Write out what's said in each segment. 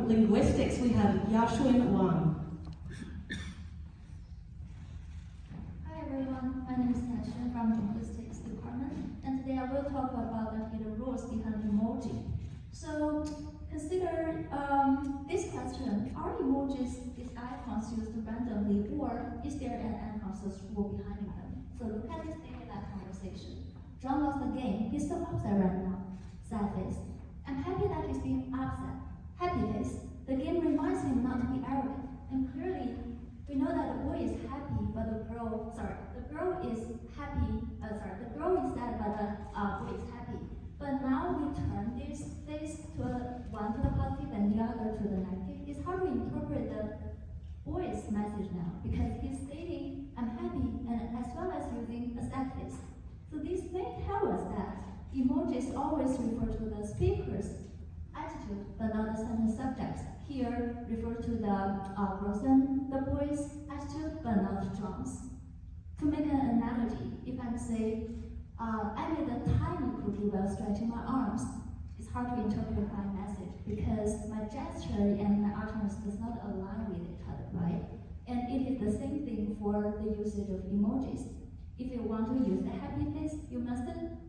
from linguistics, we have Yashun Wang. Hi everyone, my name is Yashun from linguistics department, and today I will talk about the rules behind emoji. So consider this question: are emojis these icons used randomly, or is there an unconscious rule behind them? So look at this daily life conversation. John lost the game. He's so upset right now. Sad face. I'm happy that he's being upset. Happy face. The game reminds him not to be arrogant. And clearly, we know that the boy is happy, but the girl is happy. The girl is sad, but the boy is happy. But now we turn this face one to the positive and the other to the negative. It's hard to interpret the boy's message now because he's stating I'm happy and as well as using a sad face. So this may tell us that emojis always refer to the speaker's attitude, but not the sentence subject. Here, refer to the person, the boy's attitude, but not John's. To make an analogy, if I say, I made a tiny cookie while stretching my arms, it's hard to interpret my message because my gesture and my utterance does not align with each other, right? And it is the same thing for the usage of emojis. If you want to use a happy face, you must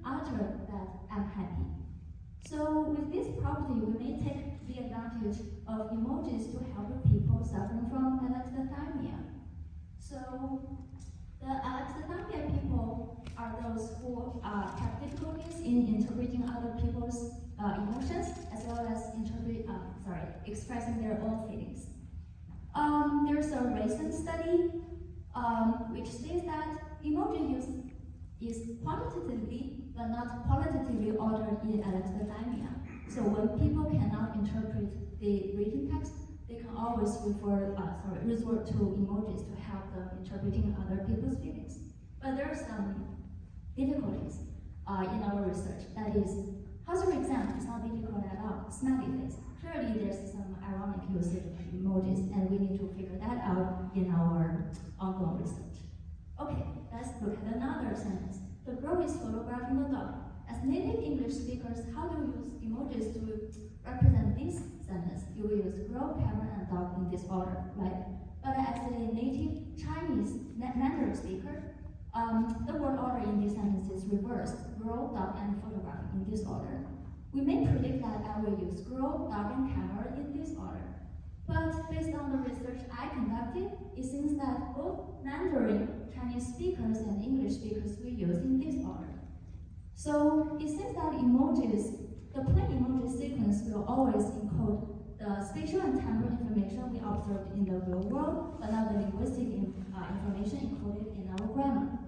utter that I'm happy. So with this property, we may take the advantage of emojis to help people suffering from alexithymia. So the alexithymia people are those who have difficulties in interpreting other people's emotions as well as expressing their own feelings. There's a recent study which says that emoji use is quantitatively but not qualitatively altered in alexithymia. So when people cannot interpret the written text, they can always resort to emojis to help them interpreting other people's feelings. But there are some difficulties in our research. That is, how's your exam? It's not difficult at all. Smiley face. Clearly, there's some ironic usage of emojis, and we need to figure that out in our ongoing research. Okay, let's look at another sentence. The girl is photographing the dog. As native English speakers, how do you use emojis to represent this sentence? You will use girl, camera, and dog in this order, right? But as a native Chinese Mandarin speaker, the word order in this sentence is reversed: girl, dog, and photograph in this order. We may predict that I will use girl, dog, and camera in this order. But based on the research I conducted, it seems that both Mandarin Chinese speakers and English speakers will use in this order. So it seems that emojis, the plain emoji sequence will always encode the spatial and temporal information we observed in the real world, but not the linguistic information encoded in our grammar.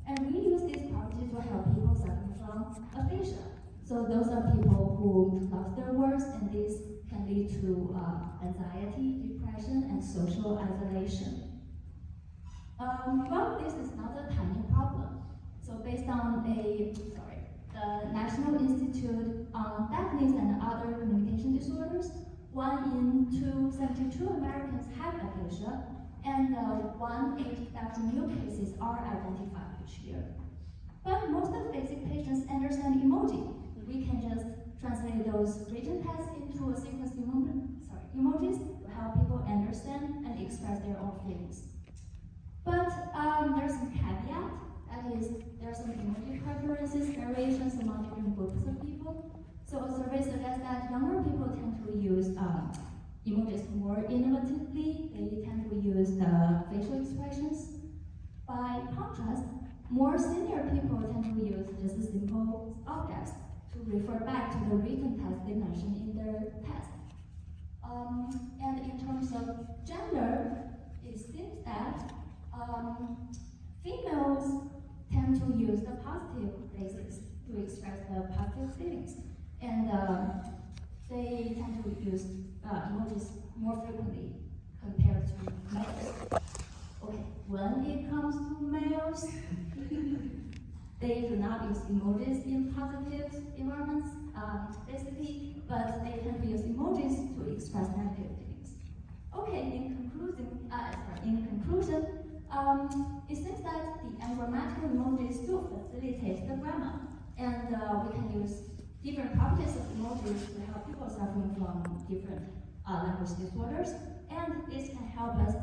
And we use this property to help people suffering from aphasia. So those are people who lost their words, and this can lead to anxiety, depression, and social isolation. Well, this is not a tiny problem. So based on the National Institute on Deafness and Other Communication Disorders, 1 in 272 Americans have aphasia, and 1,800 new cases are identified each year. But most of basic patients understand emoji. We can just translate those written texts into a sequence of emojis to help people understand and express their own feelings. But there's some caveat, that is, there are some emoji preferences, variations among different groups of people. So a survey suggests that younger people tend to use emojis more innovatively. They tend to use the facial expressions. By contrast, more senior people tend to use just simple objects to refer back to the written text they mentioned in their test. And in terms of gender, it seems that females tend to use the positive phrases to express the positive feelings, and they tend to use emojis more frequently compared to males. Okay, when it comes to males, they do not use emojis in positive environments, basically, but they tend to use emojis to express negative feelings. Okay, in conclusion, it seems that the grammatical emojis do facilitate the grammar, and we can use different properties of emojis to help people suffering from different language disorders, and this can help us